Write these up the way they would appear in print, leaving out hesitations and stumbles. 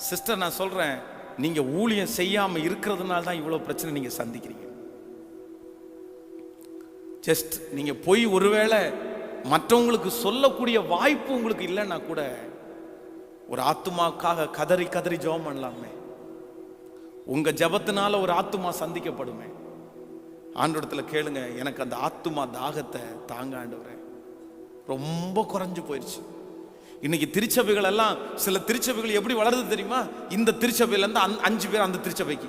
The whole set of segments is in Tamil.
சிஸ்டர், நான் சொல்றேன், நீங்க ஊழியம் செய்யாம இருக்கிறதுனால தான் இவ்வளவு பிரச்சனை நீங்க சந்திக்கிறீங்க. ஜஸ்ட் நீங்க போய் ஒருவேளை மற்றவங்களுக்கு சொல்லக்கூடிய வாய்ப்பு உங்களுக்கு இல்லைன்னா கூட ஒரு ஆத்துமாக்காக கதறி கதறி ஜெபம் பண்ணலாமே. உங்க ஜெபத்தினால ஒரு ஆத்துமா சந்திக்கப்படுமே. ஆண்டவரிடத்துல கேளுங்க, எனக்கு அந்த ஆத்துமா தாகத்தை தாங்க ஆண்டவரே, ரொம்ப குறைஞ்சு போயிடுச்சு. இன்னைக்கு திருச்சபைகள் எல்லாம், சில திருச்சபைகள் எப்படி வளருது தெரியுமா? இந்த திருச்சபையில இருந்து 5 பேர் அந்த திருச்சபைக்கு,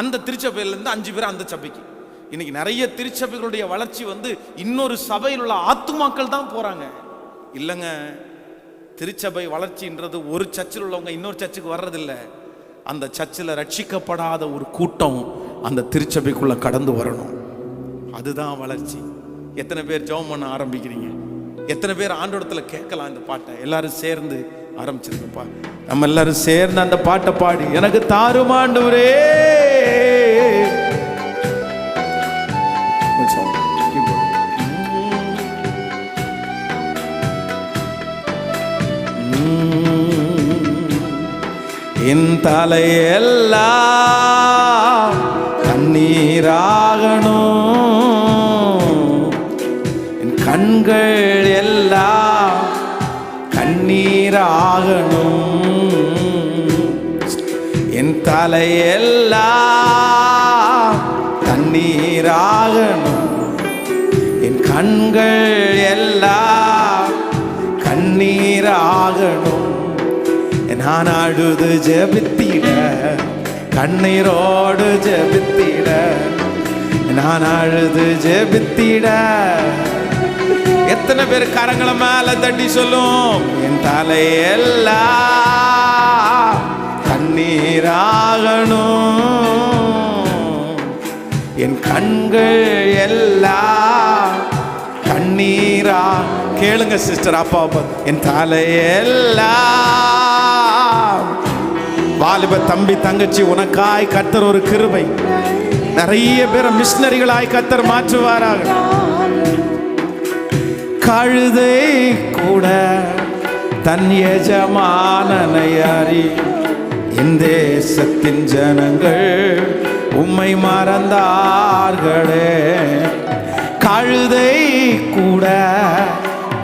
அந்த திருச்சபையில இருந்து 5 பேர் அந்த சபைக்கு. இன்னைக்கு நிறைய திருச்சபைகளுடைய வளர்ச்சி இன்னொரு சபையில் உள்ள ஆத்துமாக்கள் தான் போறாங்க. இல்லைங்க, திருச்சபை வளர்ச்சின்றது ஒரு சர்ச்சில் உள்ளவங்க இன்னொரு சர்ச்சுக்கு வர்றதில்லை. அந்த சர்ச்சில் ரட்சிக்கப்படாத ஒரு கூட்டம் அந்த திருச்சபைக்குள்ள கடந்து வரணும். அதுதான் வளர்ச்சி. எத்தனை பேர் ஜெபம் பண்ண ஆரம்பிக்கிறீங்க? எத்தனை பேர் ஆண்டவரிடத்துல கேட்கலாம் இந்த பாட்டை? எல்லாரும் சேர்ந்து ஆரம்பிச்சிருக்கப்பா. நம்ம எல்லாரும் சேர்ந்து அந்த பாட்டை பாடி, எனக்கு தாரும் ஆண்டவரே. என் தலையெல்லாம் கண்ணீராகணும், என் கண்கள் எல்லாம் கண்ணீராகணும், என் தலையெல்லாம் கண்ணீராகணும், என் கண்கள் எல்லாம் கண்ணீராகணும். நான் அழுது ஜெபித்திட, கண்ணீரோடு ஜெபித்திட, நான் அழுது ஜெபித்திட. எத்தனை பேர் கரங்களை மேல தட்டி சொல்லும், என் தலையெல்லாம் கண்ணீராகணும், என் கண்கள் எல்லாம் கண்ணீரா. கேளுங்க சிஸ்டர், அப்பா அப்பா, என் தலையெல்லாம். வாலிப தம்பி தங்கச்சி, உனக்காய் கர்த்தர் ஒரு கிருபை, நிறைய பேரை மிஷனரிகளாய் கர்த்தர் மாற்றுவாராக. கழுதை கூட தன் எஜமானனை அறி, என் தேசத்தின் ஜனங்கள் உம்மை மறந்தார்களே. கழுதை கூட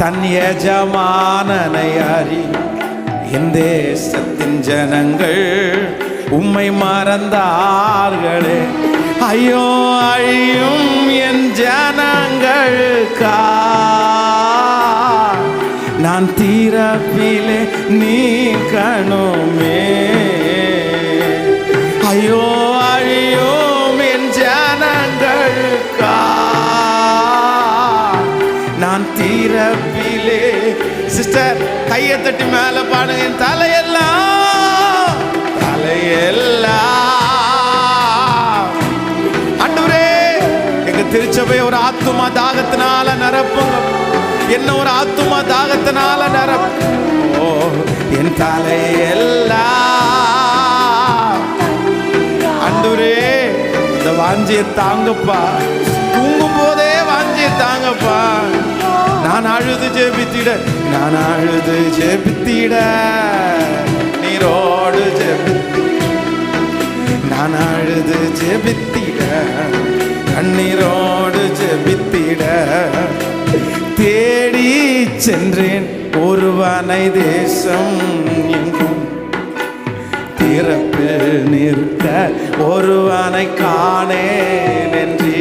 தன் எஜமானனை அறி, என் தேசத்தின் ஜனங்கள் உம்மை மறந்தார்களே. ஐயோ அழியும் என் ஜனங்களுக்கா நான் தீரப்பிலே நீக்கணுமே. ஐயோ அழியும் என் ஜனங்களுக்கா நான் தீரப்பிலே. சிஸ்டர், கையை தட்டி மேல பாடுங்க, என் தலையெல்லாம் தலையெல்லாம். ஆண்டவரே, எங்க திருச்சபை ஒரு ஆத்துமா தாகத்தினால நிரப்புங்க, என்ன ஒரு ஆத்துமா தாகத்தினால நிரப்பு. ஓ, என் தலையெல்லாம். ஆண்டவரே, இந்த வாஞ்சியை தாங்கப்பா, தூங்கும் போதே வாஞ்சியை தாங்கப்பா. நான் அழுது ஜெபித்திட, நான் அழுது ஜெபித்திட, நீரோடு ஜெபித்திட, நான் அழுது ஜெபித்திட, கண்ணீரோடு ஜெபித்திட. தேடி சென்றேன் ஒருவனை தேசம் எங்கும், திறப்பில் நிற்க ஒருவனை காணேன் என்று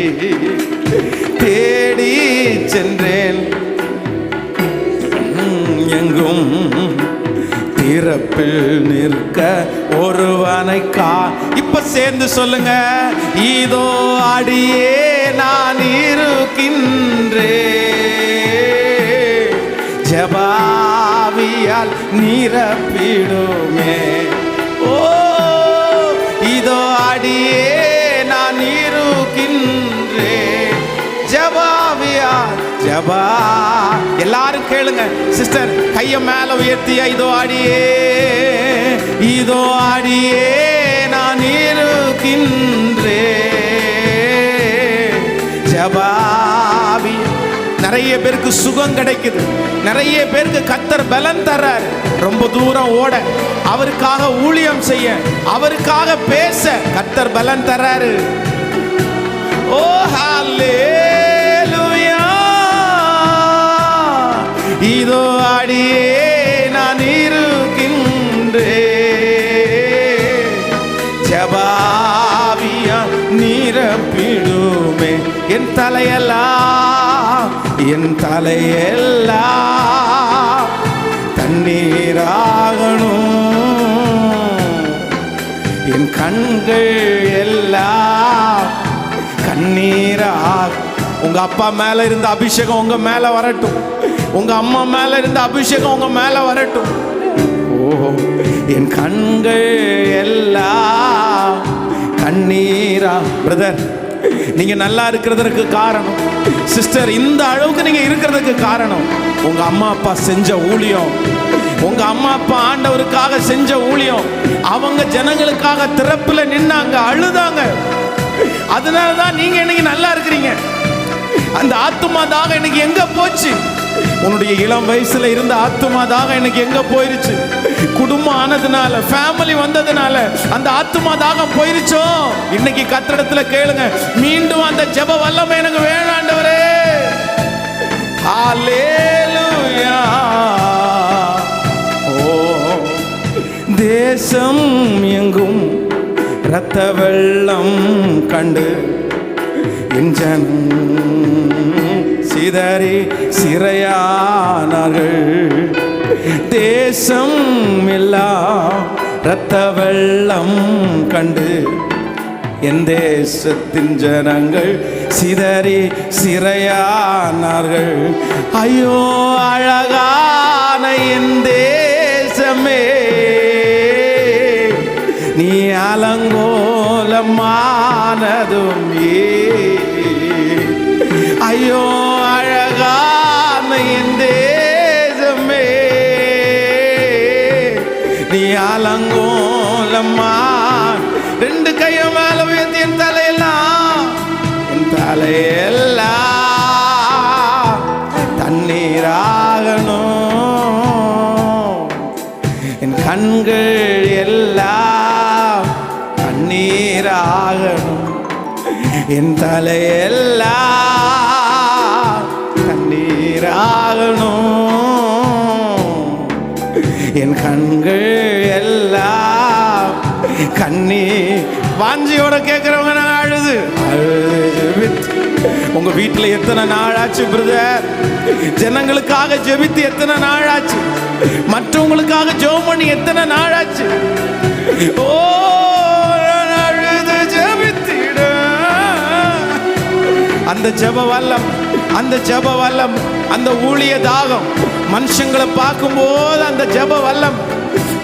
தேடி சென்றேன் எங்கும், திறப்பில் நிற்க ஒருவனை இப்ப சேர்ந்து சொல்லுங்க, இதோ அடியே நான் இருக்கின்றேன், ஜெபாவியால் நிரப்பிடுமே. ஓ, இதோ அடியே நான் இருக்கின்றேன், ஜெபாவியால். ஜெபா, எல்லாரும் கேளுங்க சிஸ்டர், கைய மேல உயர்த்திய, இதோ அடியே, இதோ அடியே நான் இருக்கின்றேன், ஜெபாவி. நிறைய பேருக்கு சுகம் கிடைக்குது, நிறைய பேருக்கு கர்த்தர் பலன் தர்றாரு. ரொம்ப தூரம் ஓட, அவருக்காக ஊழியம் செய்ய, அவருக்காக பேச கர்த்தர் பலன் தர்றாரு. ஓ ஹல்லேலூயா, இதோ அடியே நான் இருக்கின்றேன், ஜெபாவியா நிரப்பிடுமே என் தலையெல்லாம், என் தலையெல்லாம் தண்ணீராகணும், என் கண்கள் எல்லாம் கண்ணீராக. உங்க அப்பா மேல இருந்த அபிஷேகம் உங்க மேல வரட்டும், உங்க அம்மா மேல இருந்த அபிஷேகம் உங்க மேல வரட்டும். ஓ என் கண்கள் எல்லாம் கண்ணீரா. பிரதர், நீங்க நல்லா இருக்கிறதுக்கு காரணம், சிஸ்டர் இந்த அளவுக்கு நீங்க இருக்கிறதுக்கு காரணம் உங்க அம்மா அப்பா செஞ்ச ஊழியம், உங்க அம்மா அப்பா ஆண்டவருக்காக செஞ்ச ஊழியம். அவங்க ஜனங்களுக்காக திறப்புல நின்னாங்க, அழுதாங்க. அதனாலதான் நீங்க இன்னைக்கு நல்லா இருக்கிறீங்க. அந்த ஆத்துமா தாகம் இன்னைக்கு எங்க போச்சு? உன்னுடைய இளம் வயசுல இருந்த ஆத்துமா தாகம் இன்னைக்கு எங்க போயிருச்சு? குடும்பம் ஆனதுனால, ஃபேமிலி வந்ததுனால அந்த ஆத்துமா தாகம் போயிருச்சோ? இன்னைக்கு கர்த்தரிடத்துல கேளுங்க, மீண்டும் அந்த ஜெப வல்லமை எனக்கு வேணும் ஆண்டவரே. ஹல்லேலூயா. ஓ தேசம் எங்கும் இரத்த வெள்ளம் கண்டு என் ஜனம் சிதறி சிறையானார்கள். தேசம் எல்லாம் இரத்த வெள்ளம் கண்டு என் தேசத்தின் ஜனங்கள் சிதறி சிறையானார்கள். ஐயோ அழகான என் தேசமே, நீ அலங்கோலமானதும் ஐயோ அழகான என் தேசமே, நீ அலங்கோலமா. ரெண்டு கையும் மேல உயர்த்தி என் தலையெல்லாம், என் தலையெல்லாம் தண்ணீராகணும், என் கண்கள் எல்லாம் தண்ணீராகணும், என் தலையெல்லாம் தண்ணீராகணும், என் கண்கள் எல்லாம் கண்ணீர். வாஞ்சியோட கேட்கிறவங்க நான் அழுது அழுது. உங்க வீட்டுல எத்தனை நாள் ஆச்சு பிரதர் ஜனங்களுக்காக ஜெபித்து? எத்தனை நாள் ஆச்சு? மற்றவங்களுக்காக ஜெபம் பண்ணி எத்தனை நாள் ஆச்சு? ஓ அழுது ஜெபித்திட. அந்த ஜெப வல்லம், அந்த ஜெப வல்லம், அந்த ஊழிய தாகம் மனுஷங்களை பார்க்கும்போது அந்த ஜெப வல்லம்,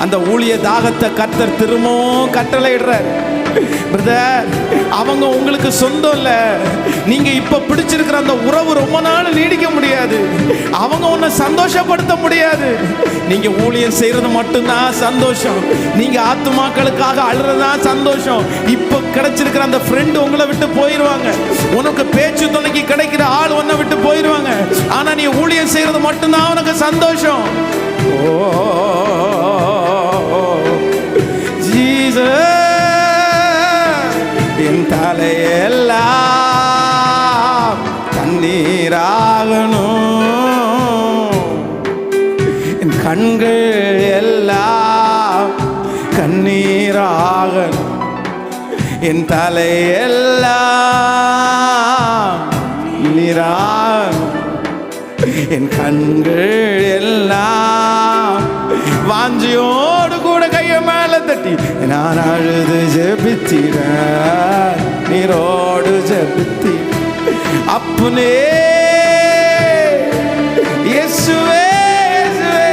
அந்த ஊழிய தாகத்தை கர்த்தர் திரும்பவும் கட்டளையிடுறார். பிரதர், அவங்க உங்களுக்கு சொந்தம் இல்ல. நீங்க இப்ப பிடிச்சிருக்கிற அந்த உறவு ரொம்ப நாள் நீடிக்க முடியாது. அவங்க உன்னை சந்தோஷப்படுத்த முடியாது. நீங்க ஊழியம் செய்யறது மட்டும்தான் சந்தோஷம். நீங்க ஆத்துமாக்களுக்காக அழுறதுதான் சந்தோஷம். இப்ப கிடைச்சிருக்கிற அந்த ஃப்ரெண்டு உங்களை விட்டு போயிருவாங்க. உனக்கு பேச்சு துணைக்கு கிடைக்கிற ஆள் உன்னை விட்டு போயிருவாங்க. ஆனா நீ ஊழியம் செய்யறது மட்டும்தான் உனக்கு சந்தோஷம். ஓ ஜீசஸ், என் தலையெல்லாம் தண்ணீராகணும், என் கண்கள் எல்லாம் கண்ணீராகணும், என் தலையெல்லாம் நீராகணும், என் கண்கள் எல்லாம். வாஞ்சியோடு கூட கைய மேல தட்டி நான் அழுது ஜெபித்திட, நீரோடு ஜெபித்தி அப்பனே இயேசுவே இயேசுவே,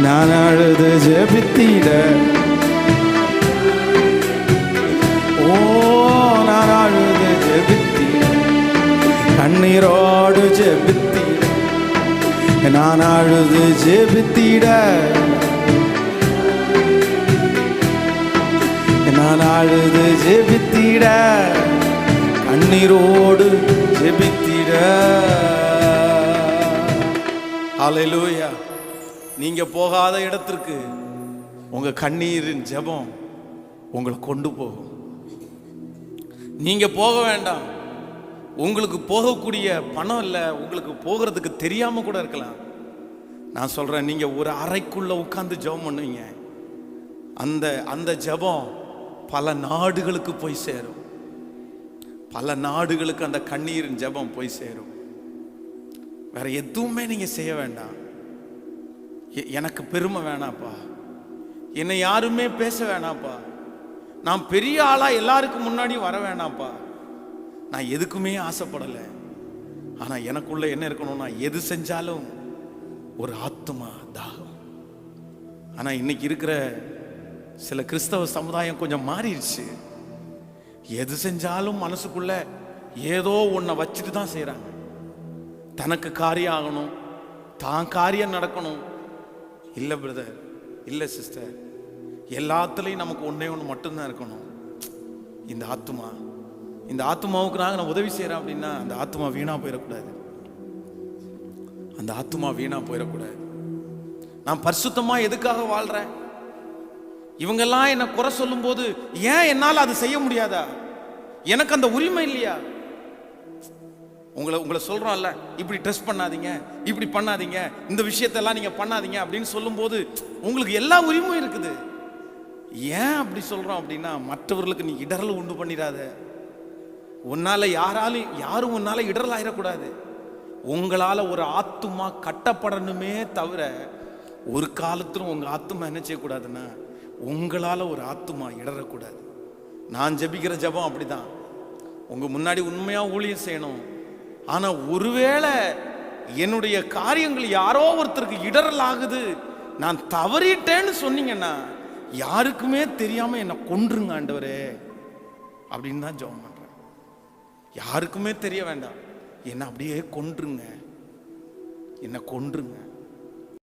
நான் அழுது ஜெபித்திட. ஓ நான் அழுது ஜெபித்திட, கண்ணீரோடு ஜெபித்திட, நான் அழுது ஜெபித்திட, நான் அழுது ஜெபித்திட, கண்ணீரோடு ஜெபித்திட. ஹல்லேலூயா. நீங்க போகாத இடத்திற்கு உங்க கண்ணீரின் ஜெபம் உங்களை கொண்டு போகும். நீங்க போக வேண்டாம். உங்களுக்கு போகக்கூடிய பணம் இல்லை, உங்களுக்கு போகிறதுக்கு தெரியாம கூட இருக்கலாம். நான் சொல்றேன், நீங்க ஒரு அறைக்குள்ள உட்கார்ந்து ஜெபம் பண்ணுவீங்க. அந்த ஜெபம் பல நாடுகளுக்கு போய் சேரும். பல நாடுகளுக்கு அந்த கண்ணீரின் ஜெபம் போய் சேரும். வேற எதுவுமே நீங்க செய்ய வேண்டாம். எனக்கு பெருமை வேணாப்பா, என்னை யாருமே பேச வேணாப்பா, நான் பெரிய ஆளா எல்லாருக்கும் முன்னாடி வர வேணாப்பா, நான் எதுக்குமே ஆசைப்படலை. ஆனா எனக்குள்ள என்ன இருக்கணும்னா, எது செஞ்சாலும் ஒரு ஆத்துமா தாகம். ஆனா இன்னைக்கு இருக்கிற சில கிறிஸ்தவ சமுதாயம் கொஞ்சம் மாறிடுச்சு. எது செஞ்சாலும் மனசுக்குள்ள ஏதோ ஒன்றை வச்சுட்டு தான் செய்யறாங்க. தனக்கு காரியம் ஆகணும், தான் காரியம் நடக்கணும். இல்லை பிரதர், இல்லை சிஸ்டர், எல்லாத்துலேயும் நமக்கு ஒன்றே ஒன்று மட்டும்தான் இருக்கணும், இந்த ஆத்துமா. இந்த ஆத்துமாவுக்கு நான் உதவி செய்கிறேன் அப்படின்னா அந்த ஆத்துமா வீணா போயிடக்கூடாது. அந்த ஆத்துமா வீணா போயிடக்கூடாது. நான் பரிசுத்தமா எதுக்காக வாழ்றேன்? இவங்கெல்லாம் என்ன குறை சொல்லும் போது ஏன் என்னால் அது செய்ய முடியாதா? எனக்கு அந்த உரிமை இல்லையா? உங்களை சொல்றோம்ல, இப்படி ட்ரெஸ் பண்ணாதீங்க, இப்படி பண்ணாதீங்க, இந்த விஷயத்தெல்லாம் நீங்க பண்ணாதீங்க அப்படின்னு சொல்லும் போது உங்களுக்கு எல்லா உரிமையும் இருக்குது. ஏன் அப்படி சொல்றோம் அப்படின்னா, மற்றவர்களுக்கு நீ இடரல் உண்டு பண்ணிடாத. உன்னால யாரும் உன்னால இடரல் ஆயிடக்கூடாது. உங்களால ஒரு ஆத்துமா கட்டப்படணுமே தவிர ஒரு காலத்திலும் உங்க ஆத்துமா என்ன செய்யக்கூடாதுன்னா, உங்களால ஒரு ஆத்துமா இடரக்கூடாது. நான் ஜெபிக்கிற ஜெபம் அப்படிதான். உங்க முன்னாடி உண்மையா ஊழியம் செய்யணும். ஆனா ஒருவேளை என்னுடைய காரியங்கள் யாரோ ஒருத்தருக்கு இடரல் ஆகுது, நான் தவறிட்டேன்னு சொன்னீங்கன்னா, யாருக்குமே தெரியாம என்ன கொன்றுங்க ஆண்டவரே அப்படின்னு தான் ஜெபம் பண்றேன். யாருக்குமே தெரிய வேண்டாம், என்ன அப்படியே கொன்றுங்க, என்ன கொன்றுங்க.